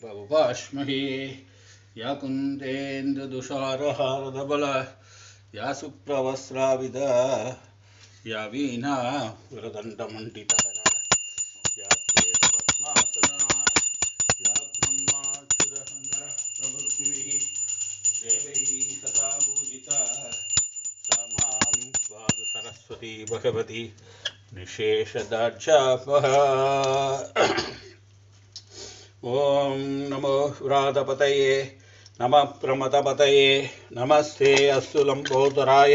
उपाश्महे या कुन्देन्द्रदुषारहारधबल या सुप्रवस्राविदा या वीणा वरदण्डमण्डितहरा या श्वेतपद्मासना या ब्रह्माच्युतसुन्दरप्रभृतिभिः देवैः सदा पूजिता सा मां स्वादु भगवती निशेषदार्चापहा। ओं नमो व्रातपतये नमः प्रमथपतये नमस्ते अस्तु लंबोदराय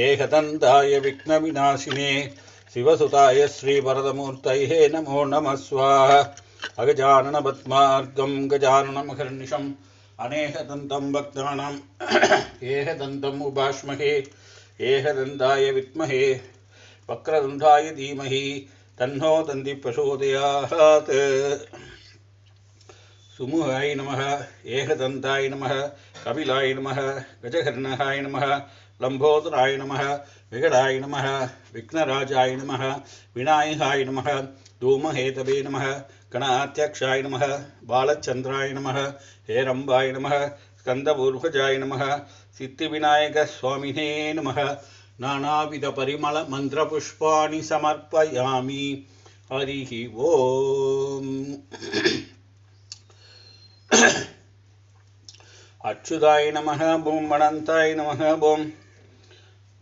एकदन्ताय विघ्नविनाशिने शिवसुताय श्रीवरदमूर्तये नमो नमः स्वाहा। अगजाननपद्मार्गं गजाननमहर्निशम् अनेकदन्तं भक्तानां एकदन्तम् उपास्महे एकदन्ताय विद्महे वक्रतुण्डाय धीमहि तन्नो दन्ति प्रचोदयात्। सुमुहाय नमः एकदन्ताय नमः कपिलाय नमः गजकर्णकाय नमः लंबोदराय नमः विकटाय नमः विघ्नराजाय नमः विनायकाय नमः धूमहेतवे नमः गणाध्यक्षाय नमः बालचन्द्राय नमः हेरम्बाय नमः स्कन्दपूर्वजाय नमः सिद्धिविनायक स्वामिने नमः। नानाविध परिमल मंत्रपुष्पाणि समर्पयामि। हरिः ओम। अच्युताय नमः ओं अनंताय नमः ओं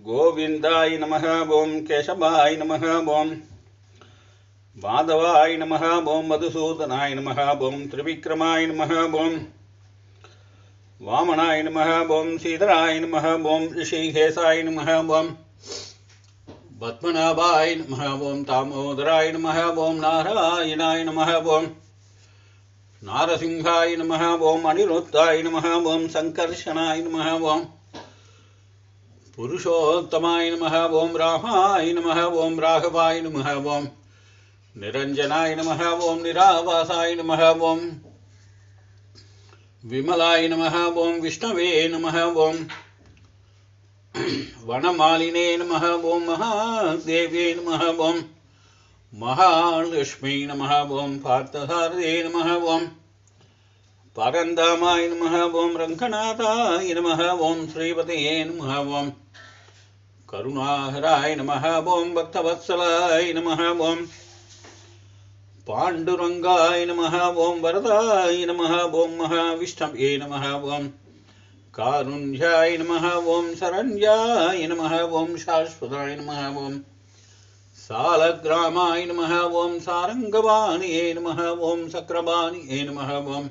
गोविंदाय नमः ओं केशवाय नमः ओं माधवाय नमः ओं मधुसूदनाय नमः ओं त्रिविक्रमाय नमः ओं वामनाय नमः ओं श्रीधराय नमः ओं ऋषिकेशाय नमः ओं पद्मनाभाय नमः ओं दामोदराय नमः ओं नारायणाय नमः ओं नारसिंहाय नमः ओं अनिरुद्धाय नमः ओं संकर्षणाय नमः ओं पुरुषोत्तमाय नमः ओं रामाय नमः ओं राघवाय नमः ओं निरंजनाय नमः ओं निरावासाय नमः ओं विमलाय नमः ओं विष्णवे नमः ओं वनमालिने नमः ओं महादेव्यै नमः ओं महालक्ष्मी नमः ओं पार्थसारथे नमः ओं परन्धामाय नमः ओं रंगनाथाय नमः ओं श्रीपतये नमः ओं करुणाहराय नमः ओं भक्तवत्सलाय नमः ओं पाण्डुरंगाय नमः ओं वरदाय नमः ओं महाविष्णवे नमः ओं कारुण्याय नमः ओं शरण्याय नमः ओं शाश्वताय नमः ओं सालग्रामाय नमः ओं सारंगवाणये नमः ओं चक्रवाणये नमः ओं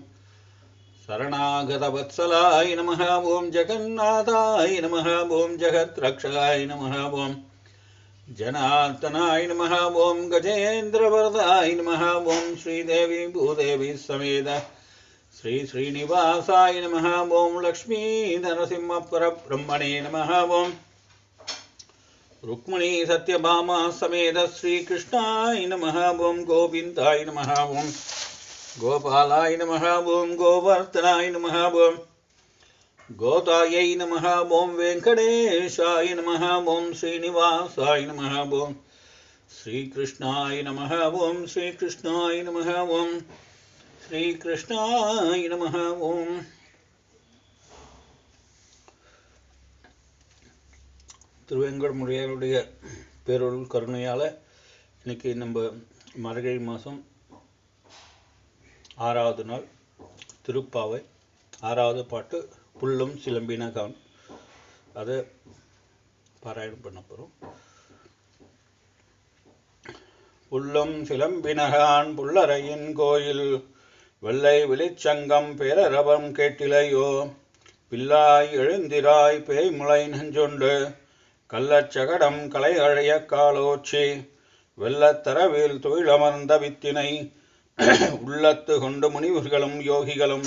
शरणागतवत्सलाय नमः ओं जगन्नाथाय नमः ओं जगद्रक्षकाय नमः ओं जनार्दनाय नमः ओं गजेन्द्रवरदाय नमः ओं श्रीदेवी भूदेवी समेत श्री श्रीनिवासाय नमः ओं लक्ष्मी नरसिंहपरब्रह्मणे नमः ओं रुक्मिणी सत्यभामा समेत श्री कृष्णाय नमः ओं गोविंदाय नमः ओं गोपालाय नमः ओं गोवर्धनाय नमः ओं गोतायै नमः ओं वेंकटेशाय नमः ओं श्रीनिवासाय नमः ओं श्रीकृष्णाय नमः ओं श्रीकृष्णाय नमः ओं श्रीकृष्णाय नमः ओं। திருவேங்கடமுடையாருடைய பேரொருள் கருணையால் இன்னைக்கு நம்ம மார்கழி மாதம் 6வது நாள் திருப்பாவை 6வது பாட்டு புல்லும் சிலம்பினகான் அதை பாராயணம் பண்ண போகிறோம். புல்லும் சிலம்பினகான் புல்லரையின் கோயில் வெள்ளை வெளிச்சங்கம் பேரரவம் கேட்டிலையோ பில்லாய் எழுந்திராய் பேய்முளை நெஞ்சொண்டு கள்ளச்சகடம் கலை அழைய காலோச்சி வெள்ளத்தரவில் துயிலமர்ந்த வித்தினை உள்ளத்து கொண்டு முனிவர்களும் யோகிகளும்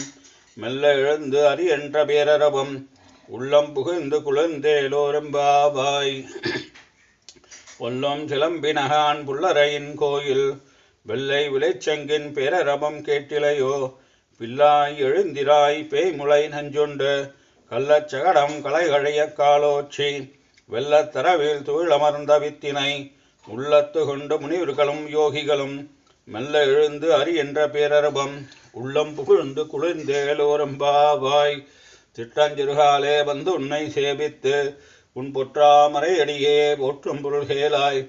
மெல்ல எழுந்து அரி என்ற பேரரவம் உள்ளம் புகுந்து குளிர்ந்தேலோரெம்பாவாய். ஒல்லும் சிலம்பினகான் புல்லரையின் கோயில் வெள்ளை விளைச்செங்கின் பேரரவம் கேட்டிலையோ பில்லாய் எழுந்திராய் பேய்முளை நஞ்சொண்டு கள்ளச்சகடம் கலைகழைய காலோச்சி வெள்ளத்தரவில் துயிலமர்ந்த வித்தினை உள்ளத்து கொண்டு முனிவர்களும் யோகிகளும் மெல்ல எழுந்து அரி என்ற பேரரபம் உள்ளம் புகழ்ந்து குளிர்ந்தேலோரம்பாவாய் சிட்டஞ்சிறுகாலே வந்து உன்னை சேவித்து உன் பொற்றாமரை அடியே போற்றும் பொருள்கேளாய்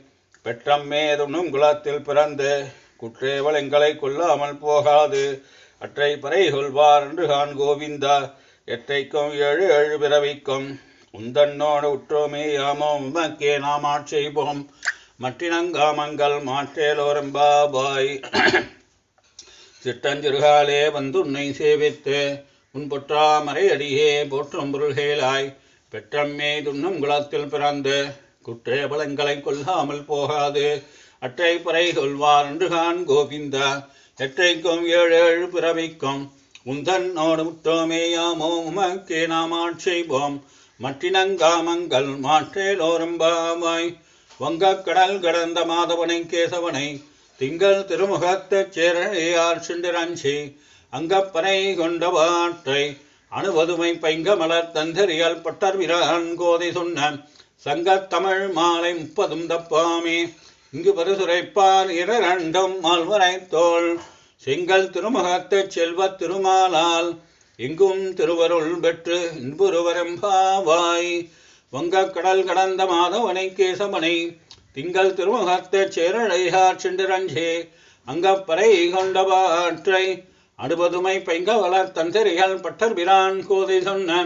பெற்றம்மேதுண்ணும் குலத்தில் பிறந்து குற்றேவல் எங்களை கொல்லாமல் போகாது அற்றை பறை கொள்வார் என்று கான் கோவிந்தா எற்றைக்கும் ஏழு ஏழு பிறவிக்கும் உந்தன்னோடு உற்றோமே யாமோ உமக்கே நாம் ஆட்செய்வோம் மற்றினங்காமங்கள் மாற்றேலோரம்பாபாய் சிட்டஞ்சிறுகாலே வந்து உன்னை சேவித்து உன் பொற்றாமரை அடியே போற்றும் பொருள்கேளாய் பெற்றம்மே துண்ணும் குலத்தில் பிறந்து குற்றே பலங்களை கொல்லாமல் போகாது அற்றை பறை கொள்வார் என்று கான் கோவிந்தா எற்றைக்கும் ஏழு ஏழு பிறவிக்கும் உந்தன்னோடு முற்றோமேயாமோ உமக்கே நாம் ஆட்செய்வோம் மற்றினங்காமங்கள் மாற்றேலோரம்பாவாய் வங்கக் கடல் கடந்த மாதவனை கேசவனை திங்கள் திருமுகத்துச் சேரழையார் சிண்டிரஞ்சி அங்கப்பனை கொண்டவாற்றை அணுவதுமை பைங்கமலர் தந்தரியல் பட்டர் விரான் கோதை சொன்ன சங்கத்தமிழ் மாலை 30 தப்பாமே இங்கு பரிசுரைப்பார் இரண்டும் மால்வரை தோல் செங்கல் திருமுகத்துச் செல்வத் திருமாலால் எங்கும் திருவருள் பெற்று இன்புருவரம்பாவாய் வங்கக் கடல் கடந்த மாதவனை கேசவனை திங்கள் திருமுகத்துச் சேரழையார் சிண்டிரஞ்சே அங்கப்பறை கொண்டவாற்றை அனுபதுமை பைங்கவலர் தந்தரிகள் பட்டர் பிரான் கோதை சொன்ன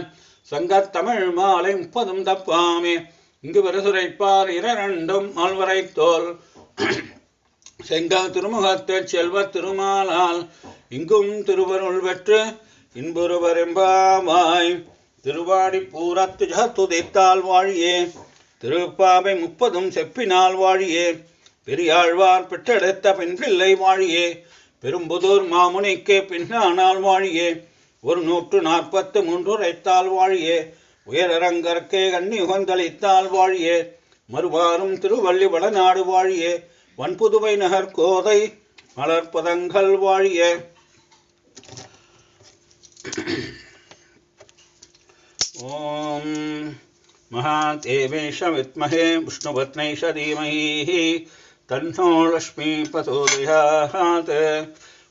சங்கத்தமிழ் மாலை 30 தப்பாமே இங்கு பரிசுரைப்பார் இரண்டும் மால்வரை தோல் செங்கல் திருமுகத்துச் செல்வத் திருமாலால் இங்கும் திருவருள் பெற்று இன்புருவரெம்பாவாய் திருவாடி பூரத்து துதைத்தால் வாழியே திருப்பாவை 30 செப்பினால் வாழியே பெரியாழ்வார் பெற்றெடுத்த பெண் பிள்ளை வாழியே பெரும்புதூர் மாமுனிக்கு பின்னானால் வாழியே 143 உரைத்தால் வாழியே உயரரங்கற்கே கண்ணி உகந்தளித்தால் வாழியே மறுவாரும் திருவள்ளி வளநாடு வாழியே வன்புதுவை நகர் கோதை மலர்பதங்கள் வாழியே ஓம் महादेवेश विद्महे विष्णुपत्नीश धीमहि तन्नो लक्ष्मी प्रचोदयात्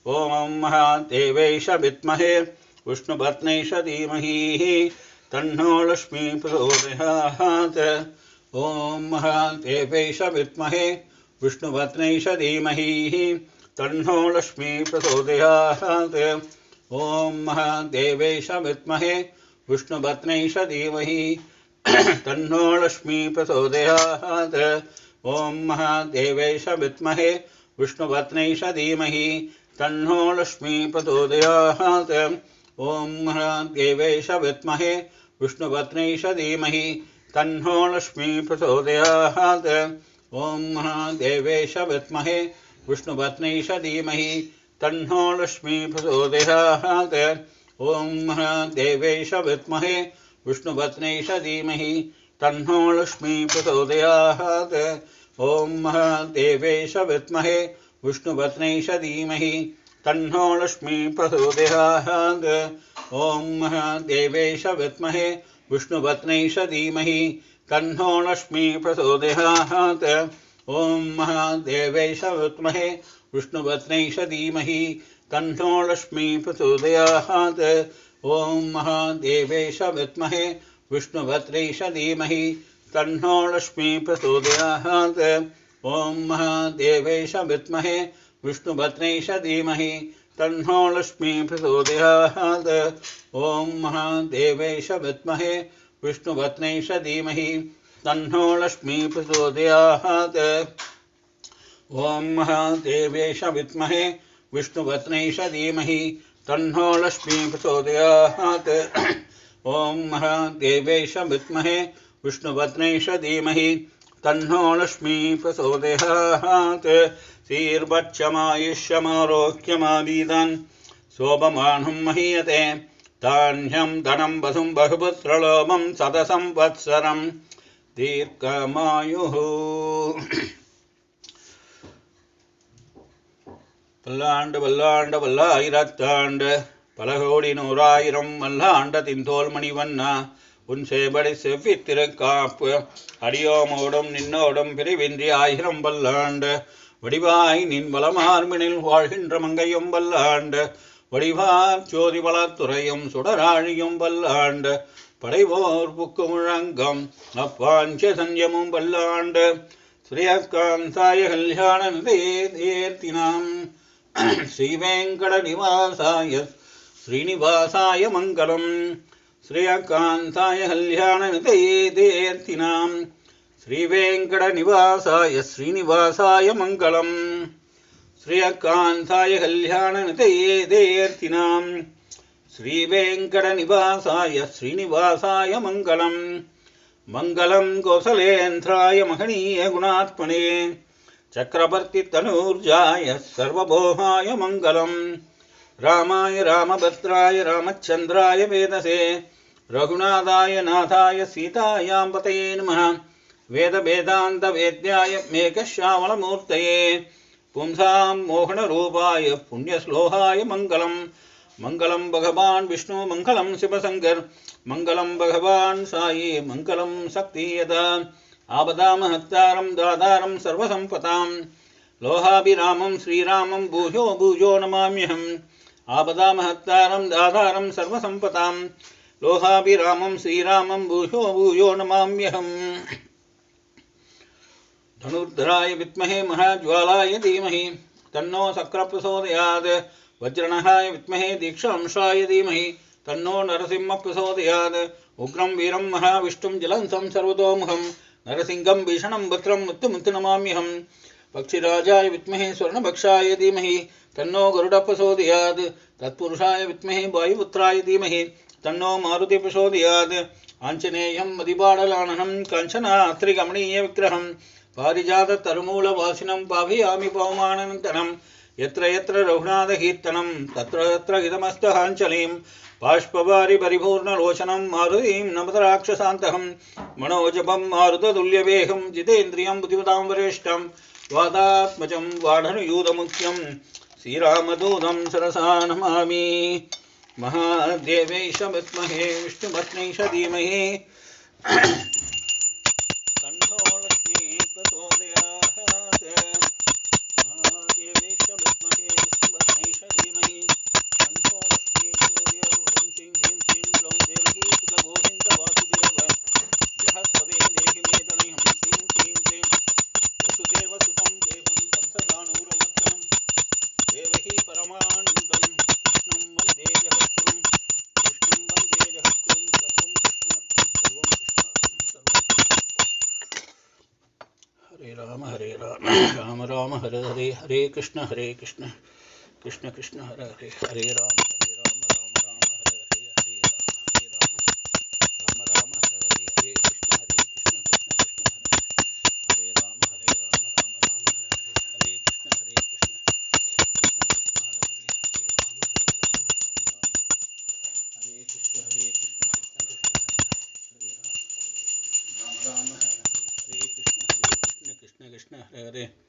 ओम महादेवेश विद्महे विष्णुपत्नीश धीमहि तन्नो लक्ष्मी प्रचोदयात् ओम महादेवेश विद्महे विष्णुपत्नीश धीमहि तन्नो लक्ष्मी प्रचोदयात् ओम महादेवेश विद्महे विष्णुपत्नीश धीमहि तन्नो लक्ष्मी प्रचोदयात् ओम महादेवेश विद्महे विष्णुपत्नीश धीमहि तन्नो लक्ष्मी प्रचोदयात् ओम महादेवेश विद्महे विष्णुपत्नीश धीमहि तन्नो लक्ष्मी प्रचोदयात् ओम महादेवेश विद्महे विष्णुपत्नीश धीमहि तन्नो लक्ष्मी प्रचोदयात् ओम महादेवेश विद्महे विष्णुपत्नीश धीमहि तन्नो लक्ष्मी प्रचोदयात् ओम महादेवेश विद्महे विष्णुपत्नीश धीमहि तन्नो लक्ष्मी प्रचोदयात् ओम महादेवेश विद्महे विष्णुपत्नीश धीमहि तन्नो लक्ष्मी प्रचोदयात् ओम महादेवेश विद्महे विष्णुपत्नीश धीमहि तन्नो लक्ष्मी प्रचोदयात् ओम महादेवेश विद्महे विष्णुपत्नीश धीमहि तन्नो लक्ष्मी प्रचोदयात् ओम महादेवेश विद्महे विष्णुपत्नीश धीमहि तन्नो लक्ष्मी प्रचोदयात् ओम महादेवेश विद्महे विष्णुपत्नीश धीमहि तन्नो लक्ष्मी प्रचोदयात् ओम महादेवेश विद्महे विष्णुपत्नीश धीमहि तन्नो लक्ष्मी प्रचोदयात् ओम महादेवेश विद्महे विष्णुपत्नीश धीमहि तन्नो लक्ष्मी प्रचोदयात् शीर्वच्छमायुष्यमारोग्यमादीदन् शोभमानं महीयते धान्यं धनं वसुं बहुपुत्रलोभं शतसंवत्सरं दीर्घमायुः பல்லாண்டு பல்லாண்டு பல்லாயிரத்தாண்டு பல கோடி நூறாயிரம் மல்லாண்ட தின்தோல் மணிவண்ணா உன் சேபடி செவ்வித்திருக்காப்பு அடியோமோடும் நின்னோடும் பிரிவின்றி 1000 பல்லாண்டு வடிவாய் நின் வளமார்பினில் வாழ்கின்ற மங்கையும் வல்லாண்ட வடிவார் ஜோதி வளத்துறையும் சுடராழியும் வல்லாண்ட படைவோர் புக்கு முழங்கம் அப்பாஞ்ச சஞ்சமும் வல்லாண்ட ஸ்ரீயக்காந்தாய கல்யாண நிதேர்த்தினாம் ஸ்ரீவேங்கட நிவாசாய ஸ்ரீனிவாசாய மங்களம் ஸ்ரீயக்காந்தாய கல்யாண நிதேர்த்தினாம் ஸ்ரீவேங்கட நிவாசாய ஸ்ரீனிவாசாய மங்களம் ஸ்ரீயக்காந்தாய கல்யாண நிதேர்த்தினாம் ஸ்ரீவேங்கட நிவாசாய ஸ்ரீனிவாசாய மங்களம் மங்களம் கோசலேந்திராய மகனீய குணாத்மனே சக்கரவர்த்தி தனூர்ஜாய சர்வபோகாய மங்களம் ராமாய ராமபத்ராய ராமச்சந்திராய வேதசே ரகுநாதாய நாதாய சீதாயாம் பதயே நமः வேத வேதாந்த வேத்யாய மேகஸ்யாமளமூர்த்தயே பும்சாம் மோகனரூபாய புண்ணியஸ்லோகாய மங்களம் மங்களம் பகவான் விஷ்ணு மங்களம் சிவசங்கர் மங்களம் பகவான் சாயி மங்களம் சக்தியதா ஆபதாமஹத்தாரம் தாதாரம் சர்வசம்பதாம் லோகாபிராமம் ஸ்ரீராமம் பூஜோ பூஜோ நமாம்யஹம் ஆபதாமஹத்தாரம் தாதாரம் சர்வசம்பதாம் லோகாபிராமம் ஸ்ரீராமம் பூஜோ பூஜோ நமாம்யஹம் धनुर्धराय विद्महे महाज्वालाय धीमहि तन्नो शक्र प्रचोदयात् वज्रणहाय विद्महे दीक्षांशाय धीमहि तन्नो नरसिंह प्रचोदयात् उग्रं वीरं महाविष्णुं जलन्तं सर्वतोमुखं नरसिंहं भीषणं भद्रं मृत्युमुत्तनमाम्यहं पक्षिराजाय विद्महे स्वर्णभक्षाय धीमहि तन्नो गरुड प्रचोदयात् तत्पुरुषाय विद्महे वायुपुत्राय धीमहि तन्नो मारुति प्रचोदयात् आञ्जनेयं मदिबाडलाननं काञ्चनात्रिकमणीयविग्रहं पारिजात तरुमूलवासिनं पावयामि पवमानन्तरं यत्र यत्र रघुनाथकीर्तनं तत्र तत्र इदमस्तहाञ्जलिं बाष्पवारि परिपूर्णलोचनं मारुतिं नमत राक्षसान्तकं मनोजपं मारुततुल्यवेगं जितेन्द्रियं बुद्धिमतां वरिष्ठं वादात्मजं वाढनुयूतमुख्यं श्रीरामदूतं सरसा नमामि महादेवेश विद्महे विष्णुपत्नीश धीमहि हरे राम राम राम हरे हरे हरे कृष्ण कृष्ण कृष्ण हरे हरे हरे राम राम राम हरे हरे हरे राम राम राम हरे हरे हरे कृष्ण कृष्ण कृष्ण हरे राम राम राम हरे हरे हरे कृष्ण कृष्ण कृष्ण हरे हरे हरे राम हरे कृष्ण हरे कृष्ण हरे राम राम हरे हरे कृष्ण कृष्ण हरे हरे